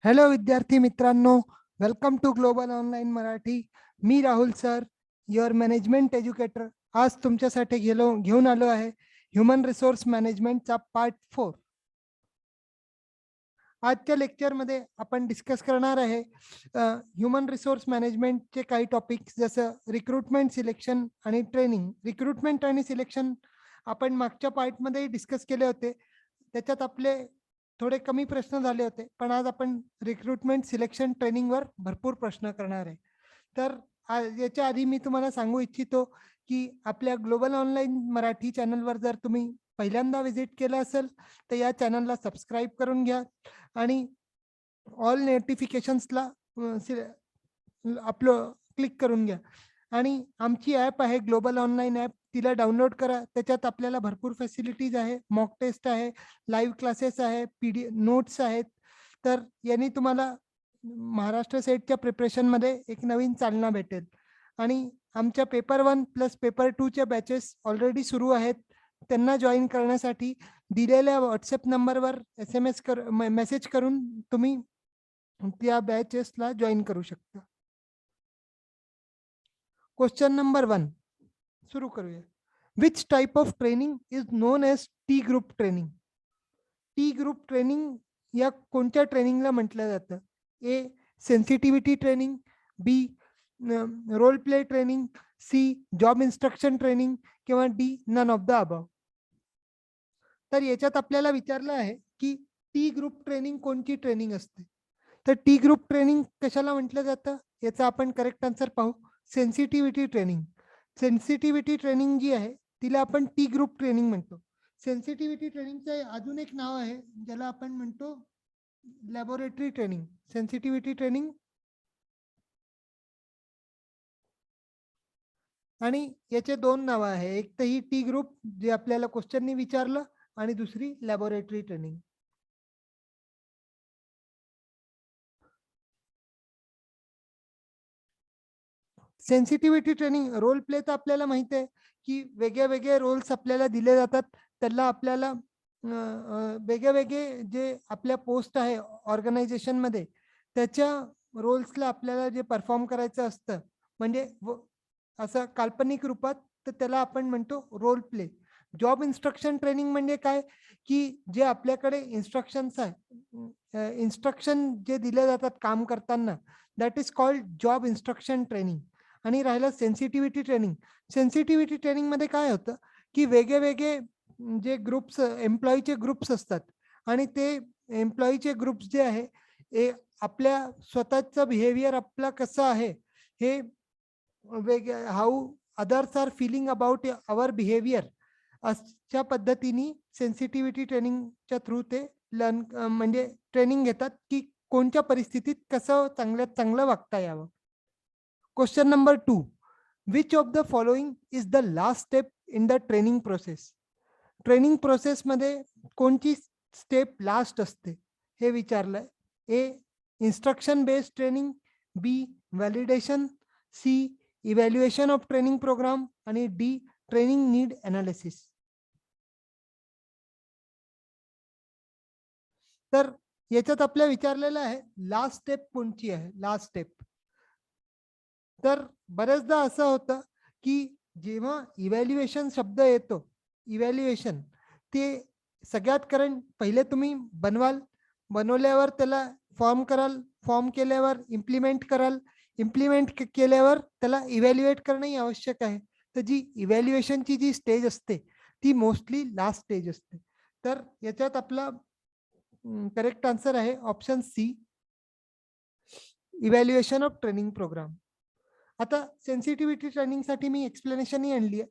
Hello विद्यार्थी मित्रांनो, welcome to global online Marathi. मी Rahul sir, your management educator. आज तुमच्यासाठी घेऊन आलो आहे ह्युमन रिसोर्स मॅनेजमेंटचा पार्ट 4. आजच्या लेक्चरमध्ये आपण डिस्कस करणार आहे ह्युमन रिसोर्स मॅनेजमेंटचे काही टॉपिक्स, जसं रिक्रुटमेंट, सिलेक्शन आणि ट्रेनिंग. रिक्रुटमेंट आणि सिलेक्शन आपण मागच्या पार्टमध्ये डिस्कस केले होते. त्याच्यात आपले थोडे कमी प्रश्न झाले होते, पण आज आपण रिक्रुटमेंट, सिलेक्शन, ट्रेनिंगवर भरपूर प्रश्न करणार आहे. तर याच्या आधी मी तुम्हाला सांगू इच्छितो की आपल्या ग्लोबल ऑनलाईन मराठी चॅनलवर जर तुम्ही पहिल्यांदा व्हिजिट केलं असेल तर या चॅनलला सबस्क्राईब करून घ्या आणि ऑल नोटिफिकेशन्सला आपलं क्लिक करून घ्या. आणि आमची ॲप आहे ग्लोबल ऑनलाईन ॲप, तिला डाउनलोड करा. त्याच्यात आपल्याला भरपूर फॅसिलिटीज आहे, मॉक टेस्ट आहे, लाईव्ह क्लासेस आहे, नोट्स आहेत. तर यांनी तुम्हाला महाराष्ट्र सेटच्या प्रिपरेशनमध्ये एक नवीन चालना भेटेल. आणि आमच्या पेपर 1 प्लस पेपर 2च्या बॅचेस ऑलरेडी सुरू आहेत. त्यांना जॉईन करण्यासाठी दिलेल्या व्हॉट्सअप नंबरवर SMS मेसेज करून तुम्ही त्या बॅचेसला जॉईन करू शकता. क्वेश्चन नंबर 1 सुरू करूया. Which type of training is known as T group training? T group training या कोणत्या ट्रेनिंगला म्हटलं जातं? A, sensitivity training, B, role play training, C, job instruction training, किंवा D, none of the above. तर याच्यात आपल्याला विचारलं आहे की टी ग्रुप ट्रेनिंग कोणती ट्रेनिंग असते. तर टी ग्रुप ट्रेनिंग कशाला म्हटलं जातं याचा आपण करेक्ट आन्सर पाहू. Sensitivity training. सेन्सिटिव्हिटी ट्रेनिंग जी आहे तिला आपण टी ग्रुप ट्रेनिंग म्हणतो. सेन्सिटिव्हिटी ट्रेनिंगचं अजून एक नाव आहे ज्याला आपण म्हणतो लॅबोरेटरी ट्रेनिंग. सेन्सिटिव्हिटी ट्रेनिंग आणि याचे दोन नावं आहे. एक तर ही टी ग्रुप जे आपल्याला क्वेश्चननी विचारलं, आणि दुसरी laboratory training. Sensitivity training, role play तर आपल्याला माहिती आहे की वेगळे वेगळे रोल्स आपल्याला दिले जातात. त्याला आपल्याला वेगळे वेगळे जे आपल्या पोस्ट आहे ऑर्गनायझेशनमध्ये त्याच्या रोल्सला आपल्याला जे परफॉर्म करायचं असतं, म्हणजे असं काल्पनिक रूपात, तर त्याला आपण म्हणतो role play. Job instruction training म्हणजे काय की जे आपल्याकडे इन्स्ट्रक्शन्स आहे, इन्स्ट्रक्शन जे दिले जातात काम करताना, that is called job instruction training. आणि राहिलं सेन्सिटिव्हिटी ट्रेनिंग. सेन्सिटिव्हिटी ट्रेनिंगमध्ये काय होतं की वेगळे वेगळे जे ग्रुप्स, एम्प्लॉईचे ग्रुप्स असतात, आणि ते एम्प्लॉईचे ग्रुप्स जे आहे हे आपल्या स्वतःचं बिहेवियर आपला कसं आहे हे how others are feeling about our behaviour, अशा पद्धतीने सेन्सिटिव्हिटी ट्रेनिंगच्या थ्रू ते लर्न, म्हणजे ट्रेनिंग घेतात की कोणत्या परिस्थितीत कसं चांगल्यात चांगलं वागता यावं. Question number 2, which of the following is the last step in the training process? Training प्रोसेसमध्ये कोणती स्टेप लास्ट असते हे विचारलंय. A, instruction based training, B, validation, C, evaluation of training programme, आणि डी, ट्रेनिंग नीड अनालिसिस. तर याच्यात आपल्याला विचारलेलं आहे लास्ट स्टेप कोणती आहे. लास्ट स्टेप, तर बरेचदा असं होतं की जेव्हा इव्हॅल्युएशन शब्द येतो, इव्हॅल्युएशन ते सगळ्यात कारण पहिले तुम्ही बनवल्यावर त्याला फॉर्म कराल, फॉर्म केल्यावर इम्प्लिमेंट कराल, इम्प्लिमेंट केल्यावर त्याला इव्हॅल्युएट करणंही आवश्यक आहे. तर जी इव्हॅल्युएशनची जी स्टेज असते ती मोस्टली लास्ट स्टेज असते. तर याच्यात आपला करेक्ट आन्सर आहे option C, evaluation of training programme. आता सेन्सिटिव्हिटी ट्रेनिंगसाठी मी एक्सप्लेनेशनही आणली आहे.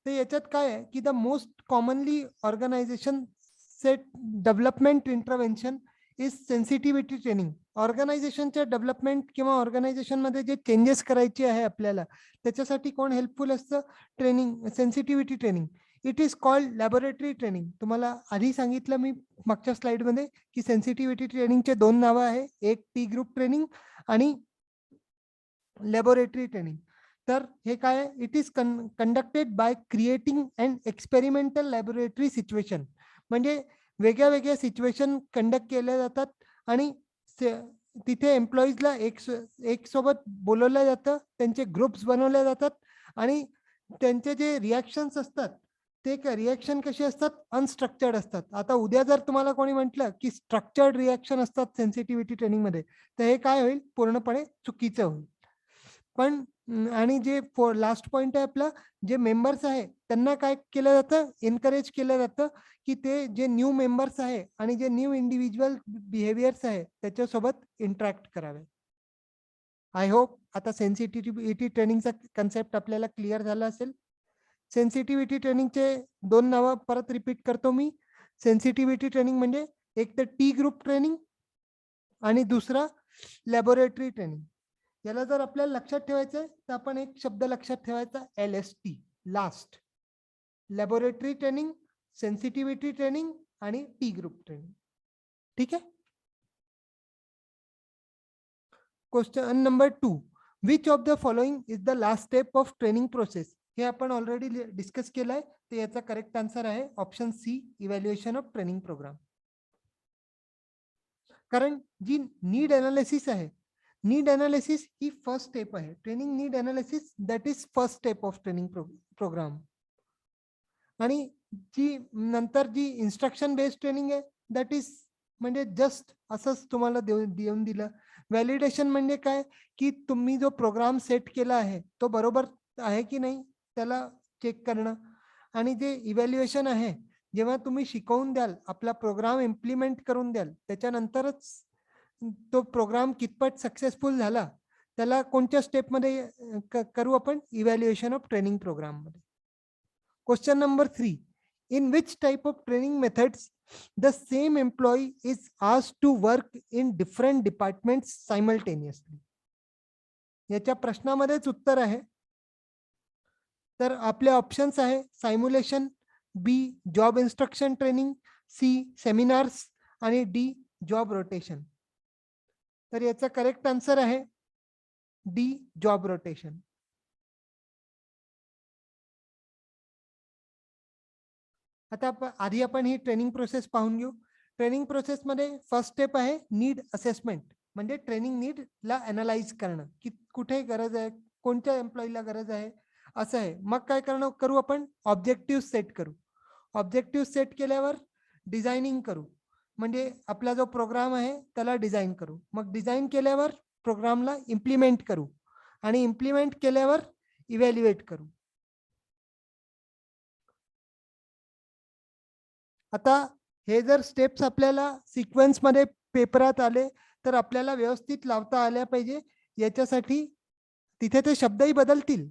तर याच्यात काय आहे की the most commonly organisation set development intervention is sensitivity training. ऑर्गनायझेशनच्या डेव्हलपमेंट किंवा ऑर्गनायझेशनमध्ये जे चेंजेस करायचे आहे आपल्याला, त्याच्यासाठी कोण हेल्पफुल असतं? Training, sensitivity training. It is called laboratory training. तुम्हाला आधी सांगितलं मी मागच्या स्लाइडमध्ये की सेन्सिटिव्हिटी ट्रेनिंगचे दोन नावं आहे, एक टी ग्रुप ट्रेनिंग आणि लॅबोरेटरी ट्रेनिंग. तर हे काय, it is conducted by creating and experimental laboratory situation. म्हणजे वेगळ्या वेगळ्या सिच्युएशन कंडक्ट केल्या जातात आणि तिथे एम्प्लॉईजला एक सोबत बोलवलं जातं, त्यांचे ग्रुप्स बनवले जातात आणि त्यांचे जे रिॲक्शन्स असतात ते रिॲक्शन कशी असतात, अनस्ट्रक्चर्ड असतात. आता उद्या जर तुम्हाला कोणी म्हटलं की स्ट्रक्चर्ड रिॲक्शन असतात सेन्सिटिव्हिटी ट्रेनिंगमध्ये, तर हे काय होईल, पूर्णपणे चुकीचं होईल. पण आणि जे लास्ट पॉइंट आहे आपला, जे मेंबर्स आहे त्यांना काय केलं जातं, एनकरेज केलं जातं की ते जे न्यू मेंबर्स आहे आणि जे न्यू इंडिव्हिज्युअल बिहेवियर्स आहे त्याच्यासोबत इंटरॅक्ट करावे. आय होप आता सेन्सिटिव्हिटी ट्रेनिंगचा कन्सेप्ट आपल्याला क्लिअर झाला असेल. सेन्सिटिव्हिटी ट्रेनिंगचे 2 नावं परत रिपीट करतो मी. सेन्सिटिव्हिटी ट्रेनिंग म्हणजे एक तर टी ग्रुप ट्रेनिंग आणि दुसरा लॅबोरेटरी ट्रेनिंग. याला जर आपल्याला लक्षात ठेवायचं आहे तर आपण एक शब्द लक्षात ठेवायचा, LST, last. Laboratory training, sensitivity training आणि टी ग्रुप ट्रेनिंग. ठीक आहे. Question number 2, which of the following is the last step of training process. हे आपण ऑलरेडी डिस्कस केलंय, तर याचा करेक्ट आन्सर आहे option C, evaluation of training programme. कारण जी नीड अनालिसिस आहे, नीड अनालिसिस ही फर्स्ट स्टेप आहे. Training need analysis that is first step of training programme. आणि जी नंतर जी इन्स्ट्रक्शन बेस्ड ट्रेनिंग आहे दॅट इज म्हणजे जस्ट असंच तुम्हाला देऊन दिलं. व्हॅलिडेशन म्हणजे काय, की तुम्ही जो प्रोग्राम सेट केला आहे तो बरोबर आहे की नाही त्याला चेक करणं. आणि जे इव्हॅल्युएशन आहे, जेव्हा तुम्ही शिकवून द्याल, आपला प्रोग्राम इम्प्लिमेंट करून द्याल, त्याच्यानंतरच तो प्रोग्राम कितपत सक्सेसफुल झाला त्याला कोणत्या स्टेपमध्ये करू आपण, इव्हॅल्युएशन ऑफ ट्रेनिंग प्रोग्राम मध्ये. Question number 3. In which type of training methods the same employee is asked to work in different departments simultaneously? याच्या प्रश्नामध्येच उत्तर आहे. तर आपले ऑप्शन्स आहे simulation, B job instruction training, C seminars आणि D job rotation. तर याचा करेक्ट आन्सर आहे डी जॉब रोटेशन. आता आधी आपण ही ट्रेनिंग प्रोसेस पाहून घेऊ. ट्रेनिंग प्रोसेसमध्ये फर्स्ट स्टेप आहे नीड असेसमेंट, म्हणजे ट्रेनिंग नीडला अनालाइज करणं की कुठे गरज आहे, कोणत्या एम्प्लॉईला गरज आहे, असं आहे. मग काय करू आपण, ऑब्जेक्टिव्ह सेट करू. ऑब्जेक्टिव्ह सेट केल्यावर डिझायनिंग करू, म्हणजे आपला जो प्रोग्राम आहे त्याला डिझाईन करू. मग डिझाईन केल्यावर प्रोग्रामला इम्प्लिमेंट करू आणि इम्प्लिमेंट केल्यावर इव्हॅल्युएट करू. आता हे जर स्टेप्स आपल्याला सिक्वेन्स मध्ये पेपरात आले तर आपल्याला व्यवस्थित लावता आल्या पाहिजे. याच्यासाठी तिथे ते शब्दही बदलतील,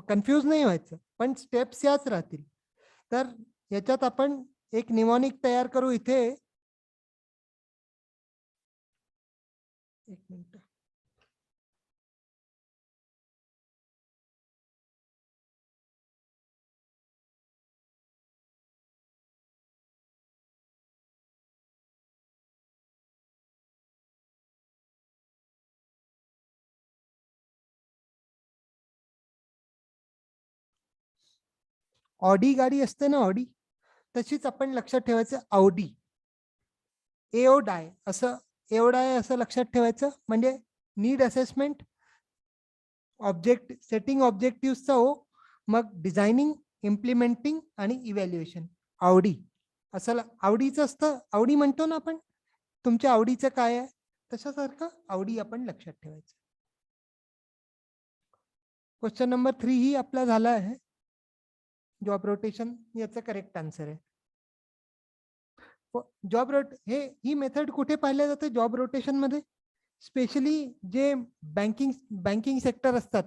कन्फ्यूज नाही व्हायचं, पण स्टेप्स याच राहतील. तर याच्यात आपण एक निमोनिक तयार करू. इथे एक मिनिट, ऑडी गाडी असते ना, ऑडी, तशीच आपण लक्षात ठेवायचं औडी, एओडाय असं, एओडाय असं लक्षात ठेवायचं. म्हणजे नीड असेसमेंट, ऑब्जेक्ट सेटिंग ऑब्जेक्टिव्हचा ओ, मग डिझायनिंग, इम्प्लिमेंटिंग आणि इव्हॅल्युएशन. आवडी असं आवडीचं असतं, आवडी म्हणतो ना आपण, तुमच्या आवडीचं काय आहे तशासारखं आवडी आपण लक्षात ठेवायचं. क्वेश्चन नंबर 3 ही आपला झाला आहे. जॉब रोटेशन याचा करेक्ट आन्सर आहे. जॉब ही मेथड कुठे पाहिल्या जाते जॉब रोटेशन मध्ये, स्पेशली जे बँकिंग सेक्टर असतात.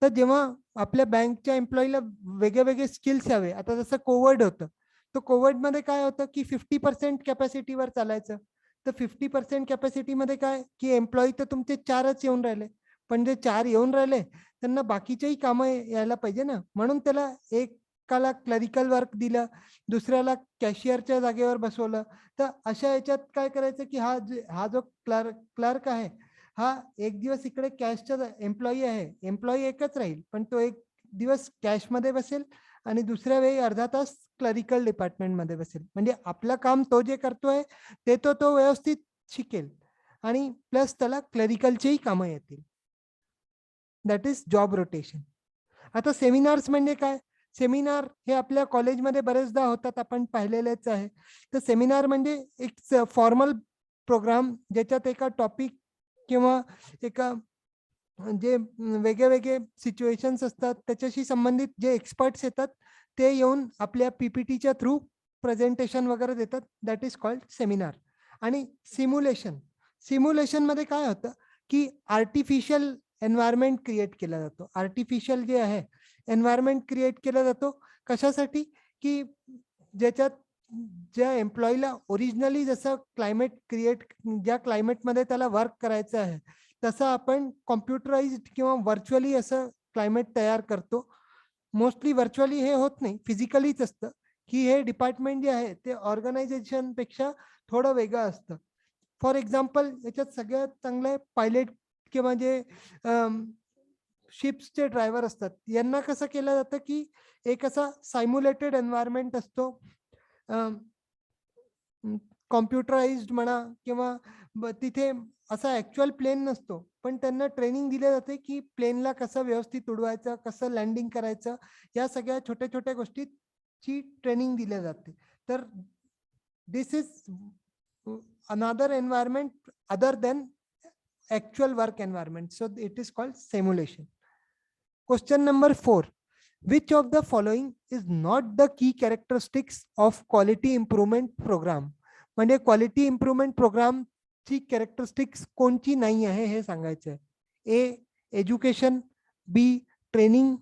तर जेव्हा आपल्या बँकच्या एम्प्लॉईला वेगळे वेगळे स्किल्स हवे, आता जसं कोविड होतं, तर कोविड मध्ये काय होतं की 50% कॅपॅसिटीवर चालायचं. तर 50% कॅपॅसिटीमध्ये काय की एम्प्लॉई तर तुमचे 4च येऊन राहिले, पण जे 4 येऊन राहिले त्यांना बाकीचेही कामं यायला पाहिजे ना, म्हणून त्याला एकाला क्लरिकल वर्क दिलं, दुसऱ्याला कॅशियरच्या जागेवर बसवलं. तर अशा याच्यात काय करायचं की हा जो क्लर्क आहे, हा एक दिवस इकडे कॅशचा एम्प्लॉई आहे, एम्प्लॉई एकच राहील, पण तो एक दिवस कॅशमध्ये बसेल आणि दुसऱ्या वेळी अर्धा तास क्लरिकल डिपार्टमेंटमध्ये बसेल. म्हणजे आपलं काम तो जे करतोय ते तो व्यवस्थित शिकेल. आणि प्लस त्याला क्लरिकलचेही कामं येतील. That is job rotation. आता सेमिनार्स म्हणजे काय? सेमिनार हे आपल्या कॉलेजमध्ये बरेचदा होतात, आपण पाहिलेलेच आहे. तर सेमिनार म्हणजे एक फॉर्मल प्रोग्राम ज्याच्यात एका टॉपिक किंवा एका जे वेगळे सिच्युएशन्स असतात त्याच्याशी संबंधित जे एक्सपर्ट्स येतात ते येऊन आपल्या पीपीटीच्या थ्रू प्रेझेंटेशन वगैरे देतात. That is called seminar. आणि सिम्युलेशन मध्ये काय होतं की आर्टिफिशियल एन्व्हायरमेंट क्रिएट केला जातो. आर्टिफिशियल जे आहे एन्व्हायरमेंट क्रिएट केला जातो कशासाठी? की ज्याच्यात ज्या एम्प्लॉईला ओरिजिनली जसं क्लायमेट ज्या क्लायमेटमध्ये त्याला वर्क करायचं आहे तसं आपण कॉम्प्युटराइज्ड किंवा व्हर्च्युअली असं क्लायमेट तयार करतो. मोस्टली व्हर्च्युअली हे होत नाही, फिजिकलीच असतं. की हे डिपार्टमेंट जे आहे ते ऑर्गनायझेशन पेक्षा थोडं वेगळं असतं. फॉर एक्झाम्पल याच्यात सगळ्यात चांगले पायलट किंवा जे शिप्सचे ड्रायव्हर असतात यांना कसं केलं जातं की एक असा सायम्युलेटेड एन्व्हायरमेंट असतो, कॉम्प्युटराइज्ड म्हणा किंवा तिथे असा ऍक्च्युअल प्लेन नसतो, पण त्यांना ट्रेनिंग दिले जाते की प्लेनला कसं व्यवस्थित उडवायचं, कसं लँडिंग करायचं, या सगळ्या छोट्या छोट्या गोष्टीची ट्रेनिंग दिल्या जाते. तर this is another environment other than actual work environment. So it is called simulation. Question number 4. Which of the following is not the key characteristics of quality improvement program? म्हणजे क्वालिटी इम्प्रुव्हमेंट प्रोग्राम ची characteristics कोणची नाही आहे हे सांगायचं आहे. A education, B training,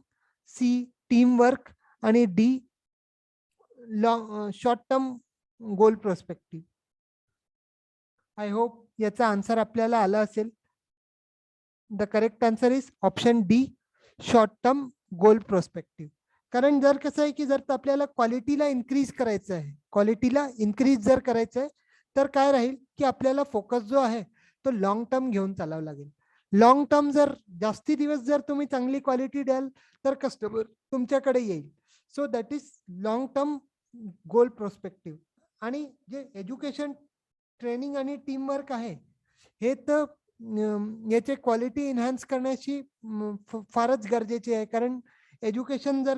C team work आणि D short term goal perspective. I hope याचा आन्सर आपल्याला आला असेल. The correct answer is option D, short term goal prospective. कारण जर कसं आहे की जर आपल्याला क्वालिटीला इन्क्रीज करायचं आहे, क्वालिटीला इन्क्रीज जर करायचं आहे तर काय राहील की आपल्याला फोकस जो आहे तो लॉंग टर्म घेऊन चालावं लागेल. लॉंग टर्म जर जास्ती दिवस जर तुम्ही चांगली क्वालिटी द्याल तर कस्टमर तुमच्याकडे येईल. So that is long term goal prospective. आणि जे एज्युकेशन, ट्रेनिंग आणि टीम वर्क आहे हे तर याचे क्वालिटी एन्हान्स करण्याची फारच गरजेची आहे. कारण एज्युकेशन जर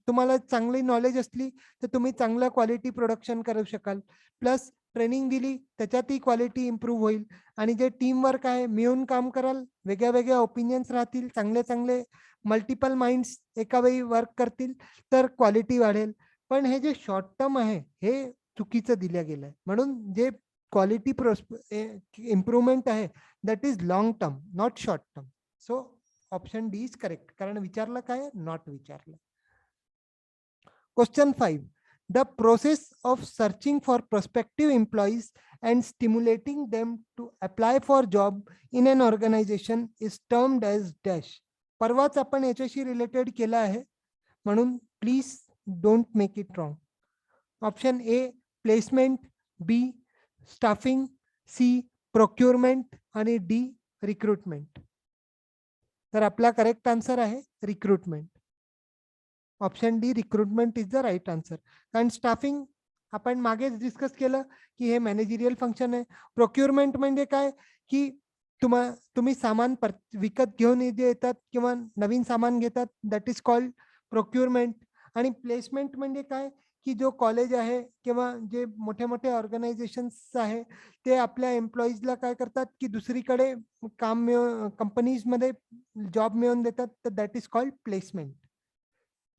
तुम्हाला चांगली नॉलेज असली तर तुम्ही चांगलं क्वालिटी प्रोडक्शन करू शकाल. प्लस ट्रेनिंग दिली त्याच्यातही क्वालिटी इम्प्रूव्ह होईल. आणि जे टीम वर्क आहे मिळून काम कराल, वेगळ्या वेगळ्या ओपिनियन्स राहतील, चांगले चांगले मल्टिपल माइंड्स एका वेळी वर्क करतील तर क्वालिटी वाढेल. पण हे जे शॉर्ट टर्म आहे हे चुकीचं दिलं गेलं आहे. म्हणून जे क्वालिटी इम्प्रूव्हमेंट आहे that is long term, not short term. So option D is correct. कारण विचारलं काय, not विचारलं. Question 5. The process of searching for prospective employees and stimulating them to apply for job in an organization is termed as dash. परवाच आपण याच्याशी related केला आहे, म्हणून please don't make it wrong. Option A placement, B staffing, C procurement आणि D recruitment. तर आपला correct answer आहे recruitment. Option D recruitment is the right answer. कारण स्टाफिंग आपण मागेच डिस्कस केलं की हे मॅनेजरियल फंक्शन आहे. प्रोक्युरमेंट म्हणजे काय की तुम्ही सामान विकत घेऊन जे येतात किंवा नवीन सामान घेतात, दॅट इज कॉल्ड प्रोक्युरमेंट. आणि प्लेसमेंट म्हणजे काय की जो कॉलेज आहे किंवा जे मोठे मोठे ऑर्गनायझेशन्स आहे ते आपल्या एम्प्लॉईजला काय करतात की दुसरीकडे काम कंपनीजमध्ये जॉब मिळवून देतात, तर that is called placement.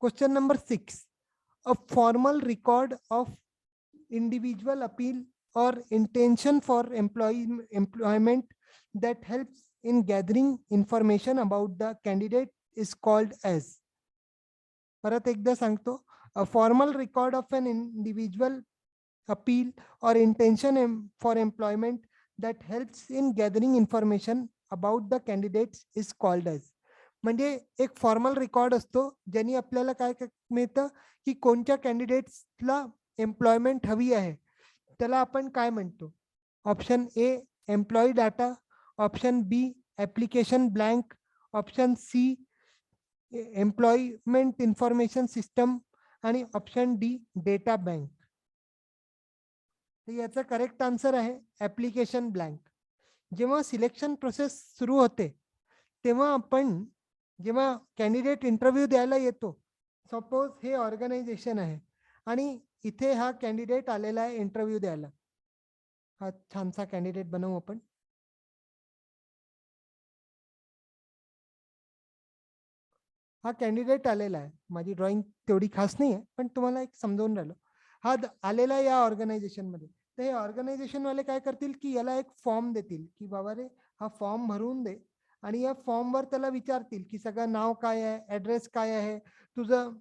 Question number 6. A formal record of individual appeal or intention for employment that helps in gathering information about the candidate is called as. परत एकदा सांगतो. A formal record of an individual appeal or intention for employment that helps in gathering information about the candidates is called as. म्हणजे एक formal record असतो ज्यांनी आपल्याला काय मिळतं की कोणत्या कॅन्डिडेट्सला एम्प्लॉयमेंट हवी आहे त्याला आपण काय म्हणतो. Option A employee data, option B application blank, option C employment information system आणि ऑप्शन डी डेटा बँक. तर याचा करेक्ट आन्सर आहे ऍप्लिकेशन ब्लँक. जेव्हा सिलेक्शन प्रोसेस सुरू होते तेव्हा आपण जेव्हा कॅन्डिडेट इंटरव्ह्यू द्यायला येतो, सपोज हे ऑर्गनायझेशन आहे आणि इथे हा कॅन्डिडेट आलेला आहे इंटरव्ह्यू द्यायला. हा छानसा कॅन्डिडेट बनवू आपण. हा कॅन्डिडेट आलेला आहे. माझी ड्रॉइंग तेवढी खास नाही आहे, पण तुम्हाला एक समजावून राहिलो. हा आलेला या ऑर्गनायझेशन मध्ये. तर हे ऑर्गनायझेशन वाले काय करतील की याला एक फॉर्म देतील की बाबा रे हा फॉर्म भरून दे, आणि या फॉर्मवर त्याला विचारतील की सगळं नाव काय आहे, ऍड्रेस काय आहे, तुझं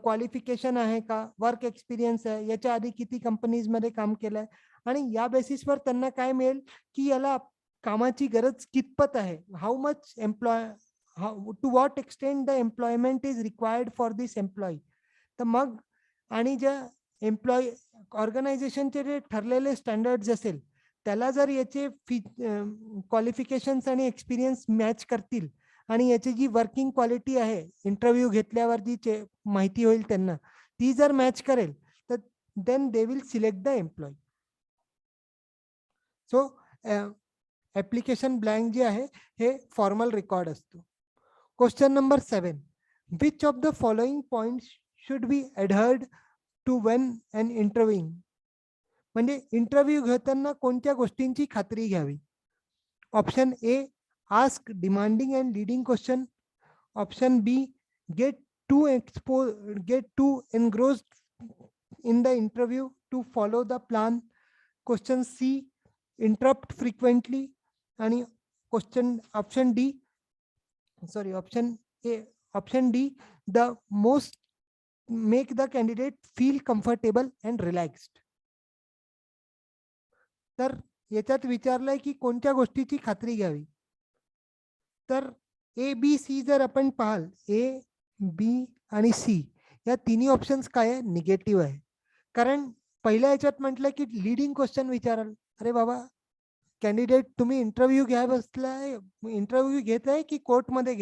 क्वालिफिकेशन आहे का, वर्क एक्सपिरियन्स आहे, याच्या आधी किती कंपनीज मध्ये काम केलंय, आणि या बेसिसवर त्यांना काय मिळेल की याला कामाची गरज कितपत आहे, how much employ, to what extend the employment is required for this employee. तर मग आणि ज्या एम्प्लॉय ऑर्गनायझेशनचे जे ठरलेले स्टँडर्ड्स असेल त्याला जर याचे क्वालिफिकेशन्स आणि एक्सपिरियन्स मॅच करतील आणि याची जी वर्किंग क्वालिटी आहे इंटरव्ह्यू घेतल्यावर जी माहिती होईल त्यांना ती जर मॅच करेल तर then they will select the employ. So application blank जे आहे हे फॉर्मल रेकॉर्ड असतो. Question number 7. Which of the following points should be adhered to when an interviewing. म्हणजे इंटरव्ह्यू घेताना कोणत्या गोष्टींची खात्री घ्यावी. Option A, ask demanding and leading question. Option B, get too engrossed in the interview to follow the plan. Question C, interrupt frequently. आणि option D, the most make the candidate feel comfortable and relaxed. तर याच्यात विचारलंय की कोणत्या गोष्टीची खात्री घ्यावी. तर ए बी सी जर आपण पाहाल, ए बी आणि सी या तिन्ही ऑप्शन्स काय आहे, निगेटिव्ह आहे. कारण पहिल्या याच्यात म्हटलं की लीडिंग क्वेश्चन विचाराल. अरे बाबा कॅन्डिडेट तुम्ही इंटरव्ह्यू घ्या बसलाय, इंटरव्ह्यू घेत आहे की कोर्टमध्ये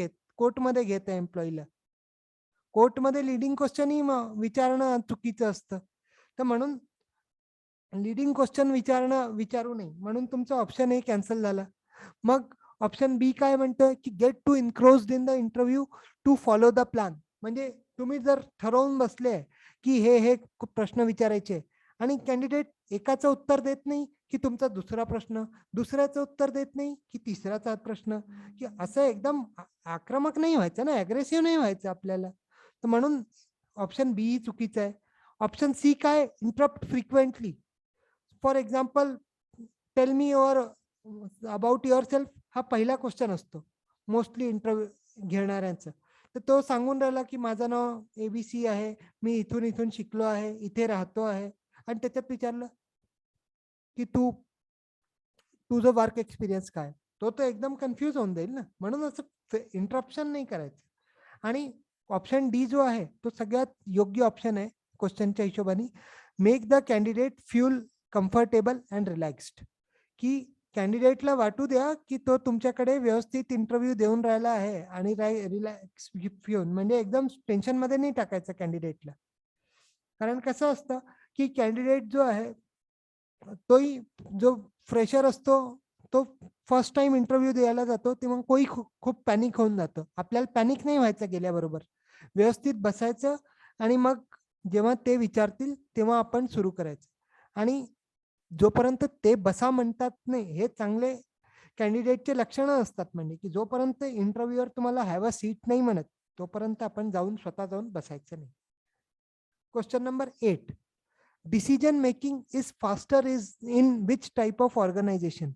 घेत आहे एम्प्लॉईला. कोर्टमध्ये लीडिंग क्वेश्चन ही विचारणं चुकीचं असतं. तर म्हणून लीडिंग क्वेश्चन विचारू नये, म्हणून तुमचा ऑप्शन ए कॅन्सल झाला. मग ऑप्शन बी काय म्हणतं की get too engrossed in the interview to follow the plan. म्हणजे तुम्ही जर ठरवून बसले की हे प्रश्न विचारायचे आणि कॅन्डिडेट एकाचं उत्तर देत नाही की तुमचा दुसरा प्रश्न, दुसऱ्याचं उत्तर देत नाही की तिसराचा प्रश्न, की असं एकदम आक्रमक नाही व्हायचं ना, अग्रेसिव्ह नाही व्हायचं आपल्याला. तर म्हणून ऑप्शन बी चुकीचं आहे. ऑप्शन सी काय, interrupt frequently. For example, tell me your about your self हा पहिला क्वेश्चन असतो मोस्टली इंटरव्ह्यू घेणाऱ्यांचा. तर तो सांगून राहिला की माझं नाव ABC आहे, मी इथून इथून शिकलो आहे, इथे राहतो आहे, आणि त्याच्यात विचारलं की तुझं वर्क एक्सपिरियन्स काय, तो एकदम कन्फ्यूज होऊन जाईल ना. म्हणून असं इंटरप्शन नाही करायचं. आणि ऑप्शन डी जो आहे तो सगळ्यात योग्य ऑप्शन आहे क्वेश्चनच्या हिशोबाने. Make the candidate feel comfortable and relaxed. की कॅन्डिडेटला वाटू द्या की तो तुमच्याकडे व्यवस्थित इंटरव्ह्यू देऊन राहिला आहे आणि रिलॅक्स घेऊन, म्हणजे एकदम टेन्शन मध्ये नाही टाकायचं कॅन्डिडेटला. कारण कसं असतं की कॅन्डिडेट जो आहे तोही जो फ्रेशर असतो तो फर्स्ट टाइम इंटरव्ह्यू द्यायला जातो तेव्हा खूप पॅनिक होऊन जातो. आपल्याला पॅनिक नाही व्हायचं, गेल्याबरोबर व्यवस्थित बसायचं आणि मग जेव्हा ते विचारतील तेव्हा आपण सुरू करायचं. आणि जोपर्यंत ते बसा म्हणतात नाही, हे चांगले कॅन्डिडेटचे लक्षणं असतात. म्हणजे की जोपर्यंत इंटरव्ह्यूअर तुम्हाला हॅव अ सीट नाही म्हणत तोपर्यंत आपण स्वतः जाऊन बसायचं नाही. Question number 8. Decision making is faster is in which type of organisation.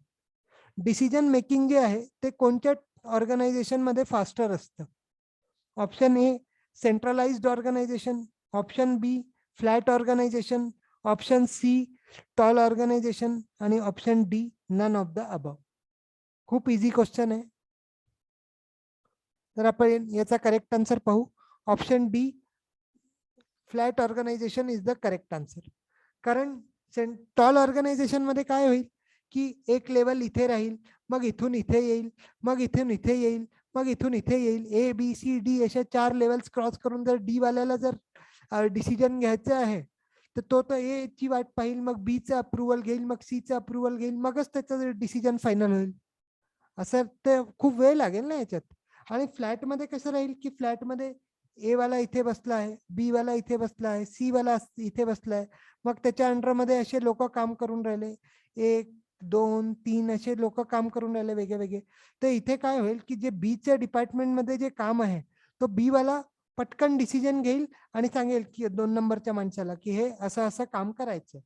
Decision making जे आहे ते कोणत्या ऑर्गनायझेशन मध्ये फास्टर असतं. Option A, centralised organisation. Option B, flat organisation. Option C, tall organisation. आणि option D, none of the above. खूप easy question आहे. तर आपण याचा करेक्ट आन्सर पाहू. Option D, flat organisation is the correct answer. कारण tall organisation मध्ये काय होईल की एक लेवल इथे राहील, मग इथून इथे येईल, मग इथून इथे येईल, मग इथून इथे येईल. A B C D अशा 4 लेवल्स क्रॉस करून जर डी वाल्याला जर डिसिजन घ्यायचं आहे तर तो तर ए ची वाट पाहिल, मग बी चं अप्रुव्हल घेईल, मग सी चं अप्रुव्हल घेईल, मगच त्याचं डिसिजन फायनल होईल. असं ते खूप वेळ लागेल ना याच्यात. आणि फ्लॅटमध्ये कसं राहील की फ्लॅटमध्ये ए वाला इथे बसला आहे, बी वाला इथे बसला आहे, सी वाला इथे बसला आहे, मग त्याच्या अंडरमध्ये असे लोक काम करून राहिले, 1 2 3 असे लोक काम करून राहिले वेगळे वेगळे. तर इथे काय होईल की जे बीच्या डिपार्टमेंटमध्ये जे काम आहे, तो बी वाला पटकन डिसिजन घेईल आणि सांगेल की 2 नंबरच्या माणसाला की हे असं असं काम करायचं.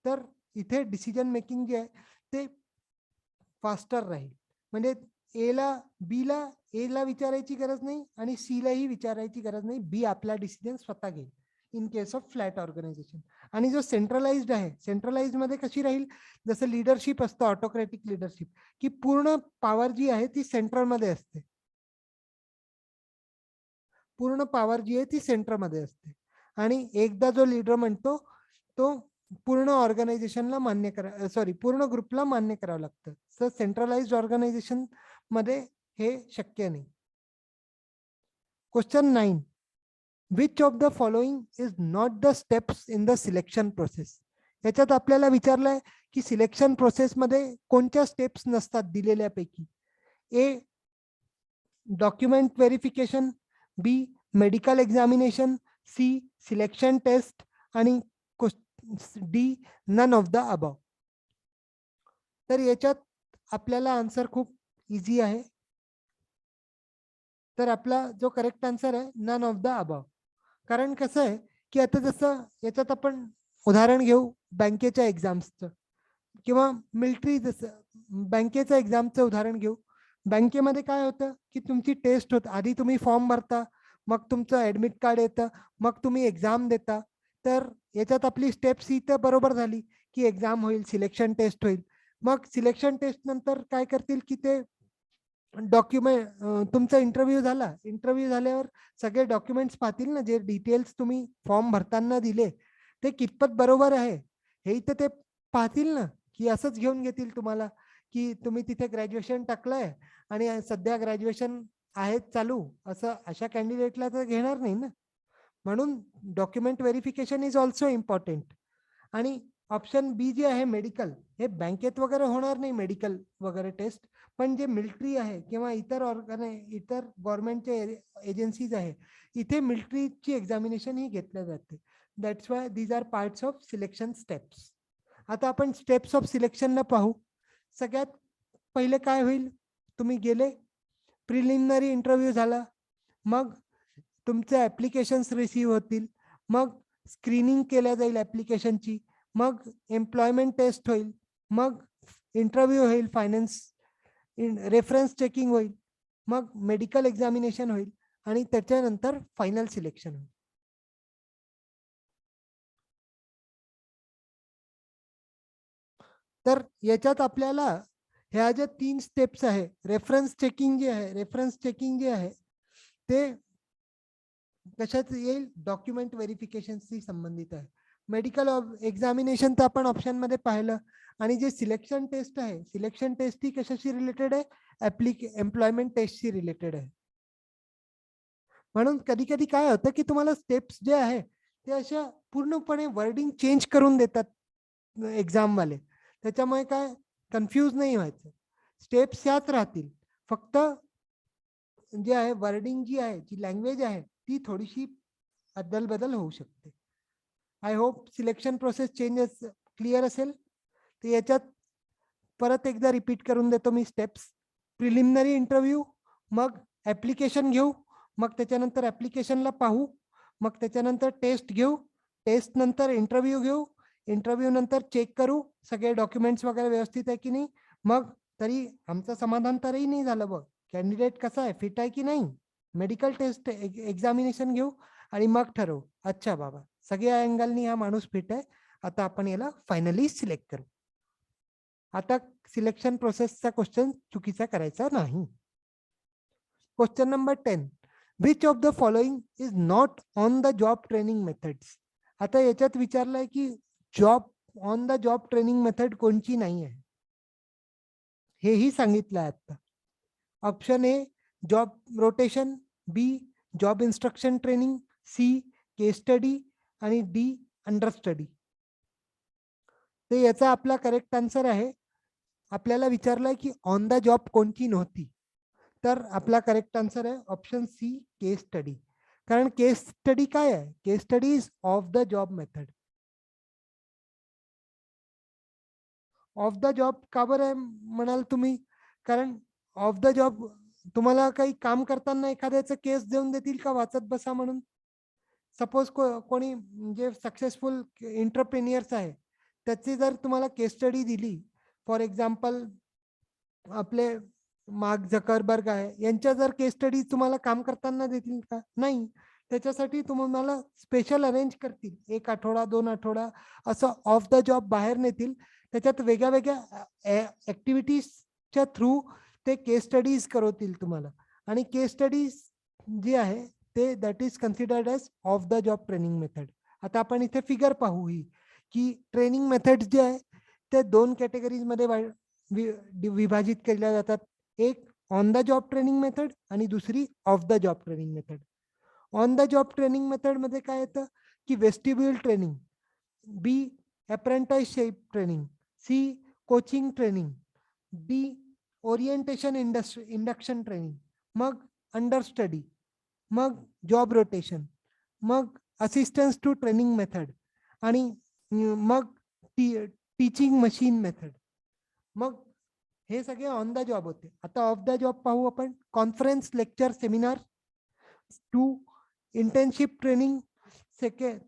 तर इथे डिसिजन मेकिंग जे आहे ते फास्टर राहील. म्हणजे ए ला विचारायची गरज नाही आणि सी लाही विचारायची गरज नाही. बी आपला डिसिजन स्वतः घेईल in case of flat organisation. आणि जो सेंट्रलाइज्ड आहे, सेंट्रलाइज्ड मध्ये कशी राहील, जसं लिडरशिप असतं, ऑटोक्रॅटिक लिडरशिप, की पूर्ण पॉवर जी आहे ती सेंट्रल मध्ये असते. पूर्ण पॉवर जी आहे ती सेंटर मध्ये असते. आणि एकदा जो लीडर म्हणतो तो पूर्ण ऑर्गनायझेशनला मान्य करा, सॉरी पूर्ण ग्रुपला मान्य करावं लागतं. तर सेंट्रलाइज्ड ऑर्गनायझेशन मध्ये हे शक्य नाही. Question 9. Which of the following is not the steps in the selection process. याच्यात आपल्याला विचारलंय की सिलेक्शन प्रोसेसमध्ये कोणत्या स्टेप्स नसतात दिलेल्यापैकी. A document verification, B medical examination, C selection test आणि D none of the above. तर याच्यात आपल्याला आन्सर खूप इझी आहे. तर आपला जो करेक्ट आन्सर आहे नन ऑफ द अबव. कारण कसं आहे की आता जसं याच्यात आपण उदाहरण घेऊ बँकेच्या एक्झाम्सचं किंवा मिलिटरी, जसं बँकेचं एक्झामचं उदाहरण घेऊ. बँकेमध्ये काय होतं की तुमची टेस्ट होत, आधी तुम्ही फॉर्म भरता, मग तुमचं ऍडमिट कार्ड येतं, मग तुम्ही एक्झाम देता. तर याच्यात आपली स्टेप सी तर बरोबर झाली की एक्झाम होईल, सिलेक्शन टेस्ट होईल. मग सिलेक्शन टेस्ट नंतर काय करतील की ते डॉक्युमेंट, तुमचा इंटरव्ह्यू झाला, इंटरव्ह्यू झाल्यावर सगळे डॉक्युमेंट्स पाहतील ना, जे डिटेल्स तुम्ही फॉर्म भरताना दिले ते कितपत बरोबर आहे हे तर ते पाहतील ना, की असंच घेऊन घेतील तुम्हाला की तुम्ही तिथे ग्रॅज्युएशन टाकलंय आणि सध्या ग्रॅज्युएशन आहे चालू, असं अशा कॅन्डिडेटला तर घेणार नाही ना. म्हणून document verification is also important. आणि ऑप्शन बी जे आहे मेडिकल, हे बँकेत वगैरे होणार नाही मेडिकल वगैरे टेस्ट, पण जे मिलिटरी आहे किंवा इतर गव्हर्नमेंटचे एजन्सीज आहे, इथे मिलिटरीची एक्झामिनेशन ही घेतल्या जाते. That's why these are parts of selection steps. आता आपण स्टेप्स ऑफ सिलेक्शनला पाहू. सगळ्यात पहिले काय होईल, तुम्ही गेले, प्रिलिमिनरी इंटरव्ह्यू झाला, मग तुमचे ऍप्लिकेशन्स रिसीव्ह होतील, मग स्क्रीनिंग केल्या जाईल ऍप्लिकेशनची, मग एम्प्लॉयमेंट टेस्ट होईल, मग इंटरव्ह्यू होईल, फायनान्स रेफरन्स चेकिंग होईल, मग मेडिकल एक्झामिनेशन होईल आणि त्याच्यानंतर फायनल सिलेक्शन होईल. तर याच्यात आपल्याला ह्या ज्या 3 स्टेप्स आहे, रेफरन्स चेकिंग जे आहे ते कशात येईल, डॉक्युमेंट व्हेरिफिकेशनशी संबंधित आहे. मेडिकल एक्झामिनेशन तर आपण ऑप्शन मध्ये पाहिलं. आणि जे सिलेक्शन टेस्ट आहे, सिलेक्शन टेस्ट ही कशाशी रिलेटेड आहे, एम्प्लॉयमेंट टेस्टशी रिलेटेड आहे. म्हणून कधी कधी काय होतं की तुम्हाला स्टेप्स जे आहे ते अशा पूर्णपणे वर्डिंग चेंज करून देतात एक्झाम वाले. त्याच्यामुळे काय कन्फ्यूज नाही व्हायचं, स्टेप्स ह्याच राहतील, फक्त जे आहे वर्डिंग जी आहे, जी लँग्वेज आहे ती थोडीशी अदल बदल होऊ शकते. I hope selection process changes clear असेल. तर याच्यात परत एकदा रिपीट करून देतो मी स्टेप्स. प्रिलिमिनरी इंटरव्ह्यू, मग ऍप्लिकेशन घेऊ, मग त्याच्यानंतर ऍप्लिकेशनला पाहू, मग त्याच्यानंतर टेस्ट घेऊ, टेस्ट नंतर इंटरव्ह्यू घेऊ, इंटरव्ह्यू नंतर चेक करू सगळे डॉक्युमेंट्स वगैरे व्यवस्थित आहे की नाही. मग तरी आमचं समाधान तरी नाही झालं, बघ कॅन्डिडेट कसा आहे, फिट आहे की नाही, मेडिकल टेस्ट एक्झामिनेशन घेऊ आणि मग ठरवू, अच्छा बाबा सगळ्या अँगलनी हा माणूस फिट आहे, आता आपण याला फायनली सिलेक्ट करू. आता सिलेक्शन प्रोसेसचा क्वेश्चन चुकीचा करायचा नाही. Question number 10. Which of the following is not on the job training methods. आता याच्यात विचारलंय की job on the job training method कोणची नाही आहे, हेही सांगितलंय आता. Option A job rotation, B job instruction training, C case study आणि डी अंडर स्टडी. तर याचा आपला करेक्ट आन्सर आहे. आपल्याला विचारलंय की ऑन द जॉब कोणती नव्हती, तर आपला करेक्ट आन्सर आहे ऑप्शन सी, केस स्टडी. कारण केस स्टडी काय आहे? Case study is off the job method. Off the job का बरं आहे म्हणाल तुम्ही? कारण ऑफ द जॉब तुम्हाला काही काम करताना एखाद्याचं केस देऊन देतील का वाचत बसा म्हणून? सपोज कोणी जे सक्सेसफुल एंटरप्रेन्युअर्स आहे, त्याची जर तुम्हाला केस स्टडी दिली, फॉर एक्झाम्पल आपले मार्क झकरबर्ग आहे, यांच्या जर केस स्टडी तुम्हाला काम करताना देतील का? नाही. त्याच्यासाठी तुम्हाला स्पेशल अरेंज करतील, 1 आठवडा 2 आठवडा असं ऑफ द जॉब बाहेर नेतील. त्याच्यात वेगळ्या वेगळ्या ऍक्टिव्हिटीजच्या थ्रू ते केस स्टडीज करवतील तुम्हाला. आणि केस स्टडीज जी आहे ते that is considered as off the job training method. आता आपण इथे फिगर पाहू ही की ट्रेनिंग मेथड्स जे आहे ते 2 कॅटेगरीजमध्ये विभाजित केल्या जातात. एक on the job training method आणि दुसरी off the job training method. On the job training method मध्ये काय येतं की vestibule training, B apprenticeship training, C coaching training, D orientation induction training, मग अंडर स्टडी, मग जॉब रोटेशन, मग assistance to training method आणि मग टीचिंग मशीन मेथड. मग हे सगळे ऑन द जॉब होते. आता ऑफ द जॉब पाहू आपण. Conference, lecture, seminar. 2 internship training.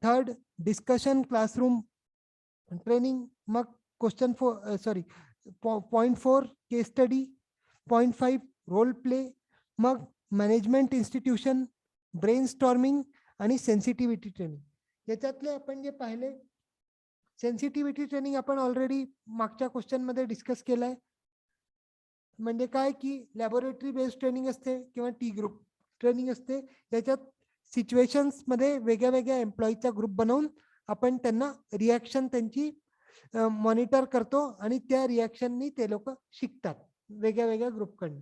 Third discussion classroom training. मग question point 4 case study. Point 5 role play. मग मॅनेजमेंट इन्स्टिट्यूशन, ब्रेन स्टॉर्मिंग आणि सेन्सिटिव्हिटी ट्रेनिंग. याच्यातले आपण जे पाहिले, सेन्सिटिव्हिटी ट्रेनिंग आपण ऑलरेडी मागच्या क्वेश्चन मध्ये डिस्कस केलंय. म्हणजे काय की लॅबोरेटरी बेस्ड ट्रेनिंग असते किंवा टी ग्रुप ट्रेनिंग असते. त्याच्यात सिच्युएशन्स मध्ये वेगळ्या वेगळ्या एम्प्लॉईचा ग्रुप बनवून आपण त्यांना रिॲक्शन त्यांची मॉनिटर करतो आणि त्या रिॲक्शननी ते लोक शिकतात वेगळ्या वेगळ्या ग्रुपकडनं.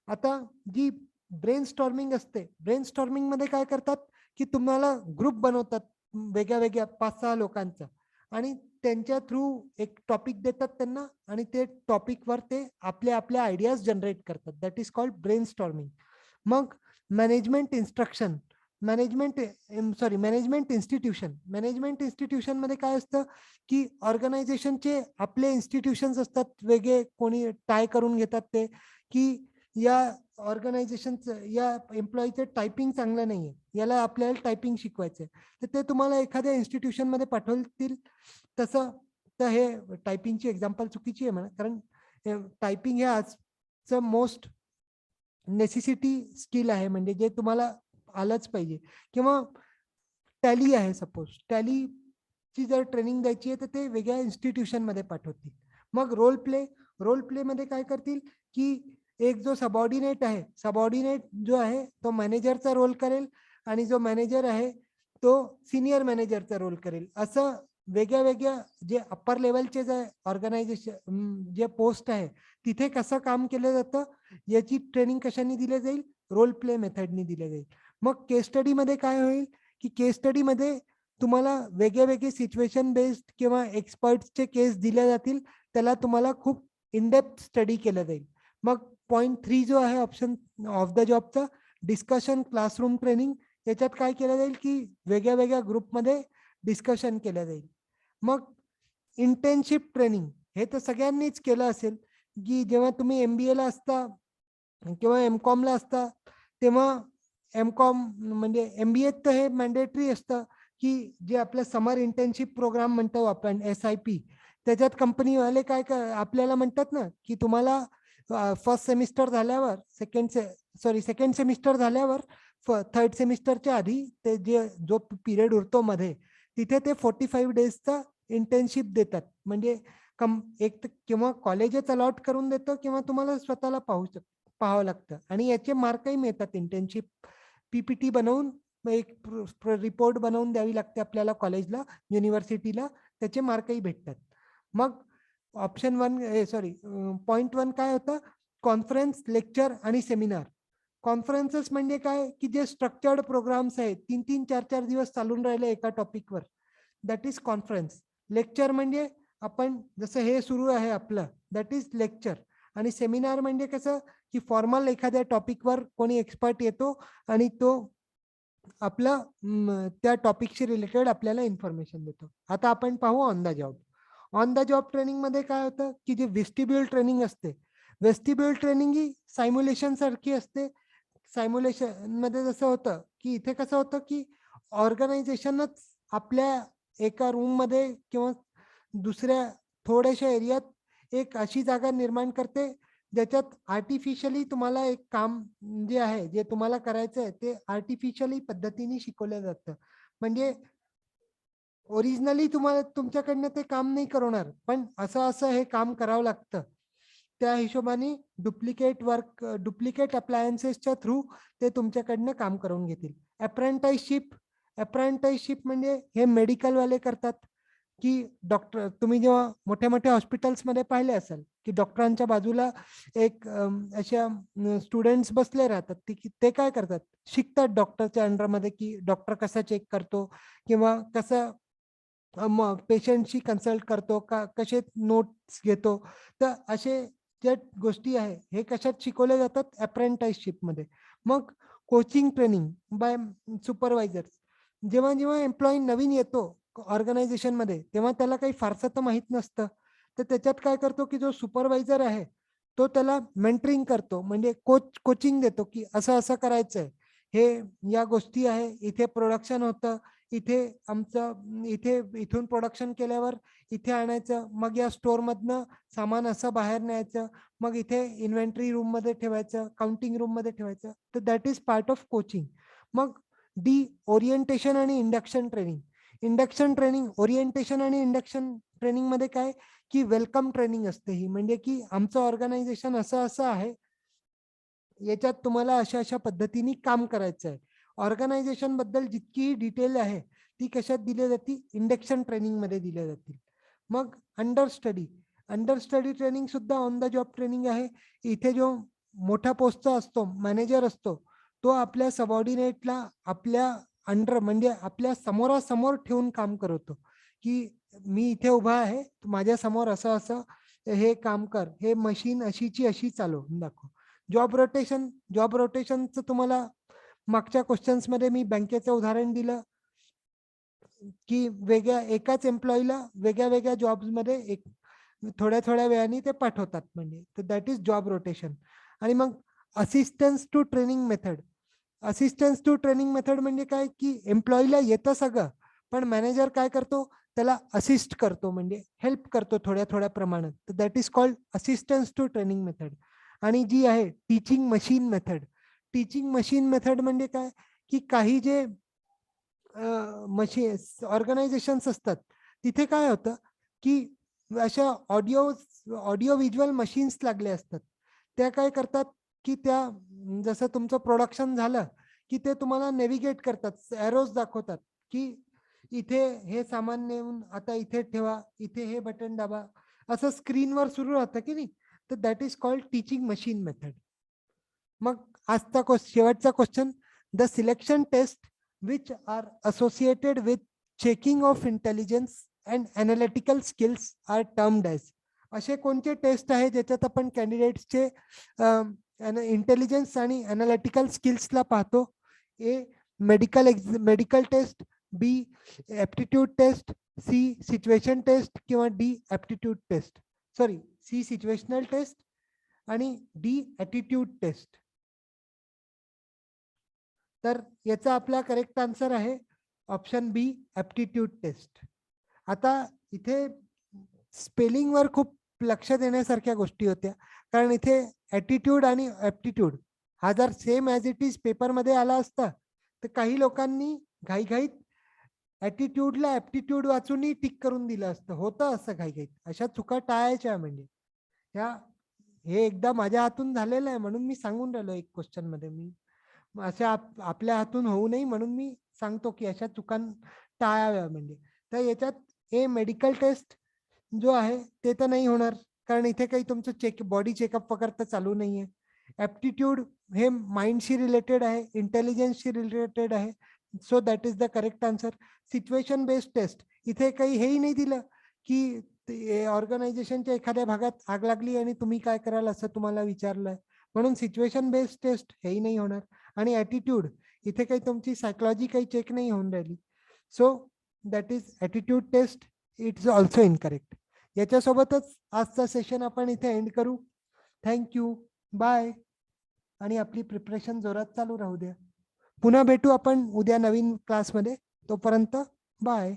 आता जी ब्रेन स्टॉर्मिंग असते, ब्रेन स्टॉर्मिंग मध्ये काय करतात की तुम्हाला ग्रुप बनवतात वेगळ्या वेगळ्या 5-6 लोकांचा आणि त्यांच्या थ्रू एक टॉपिक देतात त्यांना आणि ते टॉपिकवर ते आपले आपले आयडियाज जनरेट करतात. That is called brainstorming. मग management instruction, management institution. Management institution मध्ये काय असतं की ऑर्गनायझेशनचे आपले इन्स्टिट्यूशन्स असतात वेगळे, कोणी टाय करून घेतात ते की या ऑर्गनायझेशनचं या एम्प्लॉईचं टायपिंग चांगलं नाहीये, याला आपल्याला टायपिंग शिकवायचंय, तर ते तुम्हाला एखाद्या इन्स्टिट्यूशन मध्ये पाठवतील. तसं तर हे टायपिंगची एक्झाम्पल चुकीची आहे म्हणा, कारण टायपिंग हे आजचं मोस्ट नेसेसिटी स्किल आहे, म्हणजे जे तुम्हाला आलंच पाहिजे. किंवा टॅली आहे, सपोज टॅलीची जर ट्रेनिंग द्यायची आहे तर ते वेगळ्या इन्स्टिट्यूशन मध्ये पाठवतील. मग रोल प्ले, रोल प्ले मध्ये काय करतील की एक जो सबऑर्डिनेट आहे, सबऑर्डिनेट जो आहे तो मॅनेजरचा रोल करेल आणि जो मॅनेजर आहे तो सिनियर मॅनेजरचा रोल करेल. असं वेगळ्या वेगळ्या जे अप्पर लेवलचे जे ऑर्गनायझेशन जे पोस्ट आहे तिथे कसं काम केलं जातं याची ट्रेनिंग कशाने दिली जाईल? रोल प्ले मेथडनी दिली जाईल. मग केस स्टडी मध्ये काय होईल की केस स्टडी मध्ये तुम्हाला वेगळे वेगळे सिच्युएशन बेस्ड किंवा एक्सपर्टचे केस दिले जातील, त्याला तुम्हाला खूप इनडेप्थ स्टडी केलं जाईल. मग पॉइंट 3 जो आहे ऑप्शन ऑफ द जॉबचा, डिस्कशन क्लासरूम ट्रेनिंग, याच्यात काय केलं जाईल की वेगळ्या वेगळ्या ग्रुपमध्ये डिस्कशन केलं जाईल. मग इंटर्नशिप ट्रेनिंग, हे तर सगळ्यांनीच केलं असेल की जेव्हा तुम्ही MBA ला असता किंवा MCOM ला असता तेव्हा MCOM म्हणजे MBA तर हे मॅन्डेटरी असतं की जे आपलं समर इंटर्नशिप प्रोग्राम म्हणतो आपण SIP, त्याच्यात कंपनीवाले काय आपल्याला म्हणतात ना की तुम्हाला फर्स्ट सेमिस्टर झाल्यावर सेकंड सेमिस्टर झाल्यावर थर्ड सेमिस्टरच्या आधी ते जो पिरियड उरतो मध्ये तिथे ते 45 डेजचा इंटर्नशिप देतात. म्हणजे एक किंवा कॉलेजच अलॉट करून देतं किंवा तुम्हाला स्वतःला पाहावं लागतं आणि याचे मार्कही मिळतात. इंटर्नशिप PPT बनवून एक रिपोर्ट बनवून द्यावी लागते आपल्याला कॉलेजला, युनिव्हर्सिटीला, त्याचे मार्कही भेटतात. मग ऑप्शन 1 पॉइंट 1 काय होतं? कॉन्फरन्स, लेक्चर आणि सेमिनार. कॉन्फरन्सेस म्हणजे काय की जे स्ट्रक्चर्ड प्रोग्राम्स आहेत, 3-3, 4-4 दिवस चालून राहिले एका टॉपिकवर, दॅट इज कॉन्फरन्स. लेक्चर म्हणजे आपण जसं हे सुरू आहे आपलं दॅट इज लेक्चर, आणि सेमिनार म्हणजे कसं की फॉर्मल एखाद्या टॉपिकवर कोणी एक्सपर्ट येतो आणि तो आपला त्या टॉपिकशी रिलेटेड आपल्याला इन्फॉर्मेशन देतो. आता आपण पाहू on the job. On the job training मध्ये काय होतं की जे वेस्टिब्युल ट्रेनिंग असते, वेस्टिब्युल ट्रेनिंग ही सायम्युलेशन सारखी असते. सायम्युलेशन मध्ये जसं होतं की इथे कसं होतं की ऑर्गनायझेशनच आपल्या एका रूम मध्ये किंवा दुसऱ्या थोड्याशा एरियात एक अशी जागा निर्माण करते ज्याच्यात आर्टिफिशियली तुम्हाला एक काम जे आहे जे तुम्हाला करायचं आहे ते आर्टिफिशियली पद्धतीने शिकवलं जातं. म्हणजे ओरिजिनली तुम्हाला तुमच्याकडनं ते काम नाही करवणार, पण असं असं हे काम करावं लागतं. त्या हिशोबाने डुप्लिकेट अप्लायन्सेसच्या थ्रू ते तुमच्याकडनं काम करून घेतील. अप्रेंटिसशिप, अप्रेंटिसशिप म्हणजे हे मेडिकलवाले करतात, की डॉक्टर तुम्ही जेव्हा मोठ्या-मोठ्या हॉस्पिटल्समध्ये पाहिले असाल, की डॉक्टरांच्या बाजूला एक अशा स्टुडंट्स बसले राहतात. ते काय करतात? शिकतात डॉक्टरच्या अंडरमध्ये, की डॉक्टर कसा चेक करतो किंवा कसं मग पेशंटशी कन्सल्ट करतो का, कसे नोट्स घेतो. तर असे ज्या गोष्टी आहे हे कशात शिकवले जातात अप्रेंटिसशिपमध्ये. मग कोचिंग ट्रेनिंग बाय सुपरवायझर्स. जेव्हा जेव्हा एम्प्लॉई नवीन येतो ऑर्गनायझेशनमध्ये तेव्हा त्याला काही फारसं तर माहीत नसतं. तर त्याच्यात काय करतो की जो सुपरवायझर आहे तो त्याला मेंटरिंग करतो, म्हणजे कोचिंग देतो की असं असं करायचंय. हे या गोष्टी आहे, इथे प्रोडक्शन होतं, इथे आमचं इथे इथून प्रोडक्शन केल्यावर इथे आणायचं, मग या स्टोअरमधनं सामान असं बाहेर न्यायचं, मग इथे इन्व्हेंटरी रूममध्ये ठेवायचं, काउंटिंग रूममध्ये ठेवायचं. तर that is part of coaching. मग डी ओरिएंटेशन आणि induction training. Induction training, orientation आणि इंडक्शन ट्रेनिंग मध्ये काय की वेलकम ट्रेनिंग असते ही, म्हणजे की आमचं ऑर्गनायझेशन असं असं आहे, याच्यात तुम्हाला अशा अशा पद्धतीने काम करायचं आहे. ऑर्गनायझेशन बद्दल जितकी डिटेल आहे ती कशात दिली जाते, इंडक्शन ट्रेनिंग मध्ये दिल्या जातील. मग under study, under study training सुद्धा ऑन द जॉब ट्रेनिंग आहे. इथे जो मोठा पोस्टचा असतो मॅनेजर असतो तो आपल्या सबऑर्डिनेटला आपल्या अंडर म्हणजे आपल्या समोरासमोर ठेवून काम करवतो, की मी इथे उभा आहे, माझ्या समोर असं असं हे काम कर, हे मशीन अशीची अशी चालवून दाखव. जॉब रोटेशन, जॉब रोटेशनचं तुम्हाला मागच्या क्वेश्चन्स मध्ये मी बँकेचं उदाहरण दिलं, की वेगळ्या एकाच एम्प्लॉईला वेगळ्या वेगळ्या जॉब्स मध्ये एक थोड्या थोड्या वेळाने ते पाठवतात, म्हणजे तर दॅट इज जॉब रोटेशन. आणि मग assistance to training method. Assistance to training method म्हणजे काय की एम्प्लॉईला येतं सगळं, पण मॅनेजर काय करतो त्याला असिस्ट करतो, म्हणजे हेल्प करतो थोड्या थोड्या प्रमाणात. तर that is called assistance to training method. आणि जी आहे teaching machine method. Teaching machine method म्हणजे काय की काही जे मशीन ऑर्गनायझेशन्स असतात तिथे काय होतं की अशा ऑडिओ व्हिज्युअल मशीन्स लागले असतात. त्या काय करतात की त्या जसं तुमचं प्रोडक्शन झालं की ते तुम्हाला नेव्हिगेट करतात, एरोज दाखवतात की इथे हे सामान नेऊन आता इथे ठेवा, इथे हे बटन दाबा, असं स्क्रीनवर सुरू राहतं की नाही. तर that is called teaching machine method. मग आजचा शेवटचा question, the selection test which are associated with checking of intelligence and analytical skills are termed as. असे कोणते टेस्ट आहे ज्याच्यात आपण कॅन्डिडेट्सचे इंटेलिजन्स आणि अनालिटिकल स्किल्सला पाहतो? A medical test, B aptitude test, C situation test किंवा D aptitude test, sorry C situational test आणि डी ऍटिट्यूड टेस्ट. तर याचा आपला करेक्ट आन्सर आहे ऑप्शन बी ऍप्टिट्यूड टेस्ट. आता इथे स्पेलिंगवर खूप लक्ष देण्यासारख्या गोष्टी होत्या, कारण इथे ऍटिट्यूड आणि ऍप्टिट्यूड हा जर सेम ॲज इट इज पेपरमध्ये आला असता तर काही लोकांनी घाईघाईत ऍटिट्यूडला ऍप्टिट्यूड वाचूनही टिक करून दिलं असतं. होतं असं घाईघाईत, अशा चुका टाळायच्या. म्हणजे ह्या हे एकदा माझ्या हातून झालेलं आहे म्हणून मी सांगून राहिलो एक क्वेश्चन मध्ये. मी अशा आपल्या हातून होऊ नये म्हणून मी सांगतो की अशा चुका टाळाव्या. म्हणजे तर याच्यात हे मेडिकल टेस्ट जो आहे ते तर नाही होणार, कारण इथे काही तुमचं बॉडी चेकअप वगैरे तर चालू नाहीये. ऍप्टिट्यूड हे माइंडशी रिलेटेड आहे, इंटेलिजन्सशी रिलेटेड आहे. So that is the correct answer. Situation based test, इथे काही हेही नाही दिलं की ऑर्गनायझेशनच्या एखाद्या भागात आग लागली आणि तुम्ही काय कराल असं तुम्हाला विचारलंय. म्हणून सिच्युएशन बेस्ड टेस्ट हेही नाही होणार. आणि ॲटिट्यूड, इथे काही तुमची सायकॉलॉजी काही चेक नाही होऊन राहिली. So that is attitude test, it's also incorrect. याच्यासोबतच आजचा सेशन आपण इथे एंड करू. Thank you, bye. आणि आपली प्रिपरेशन जोरात चालू राहू द्या. पुन्हा भेटू आपण उद्या नवीन क्लासमध्ये. तोपर्यंत बाय.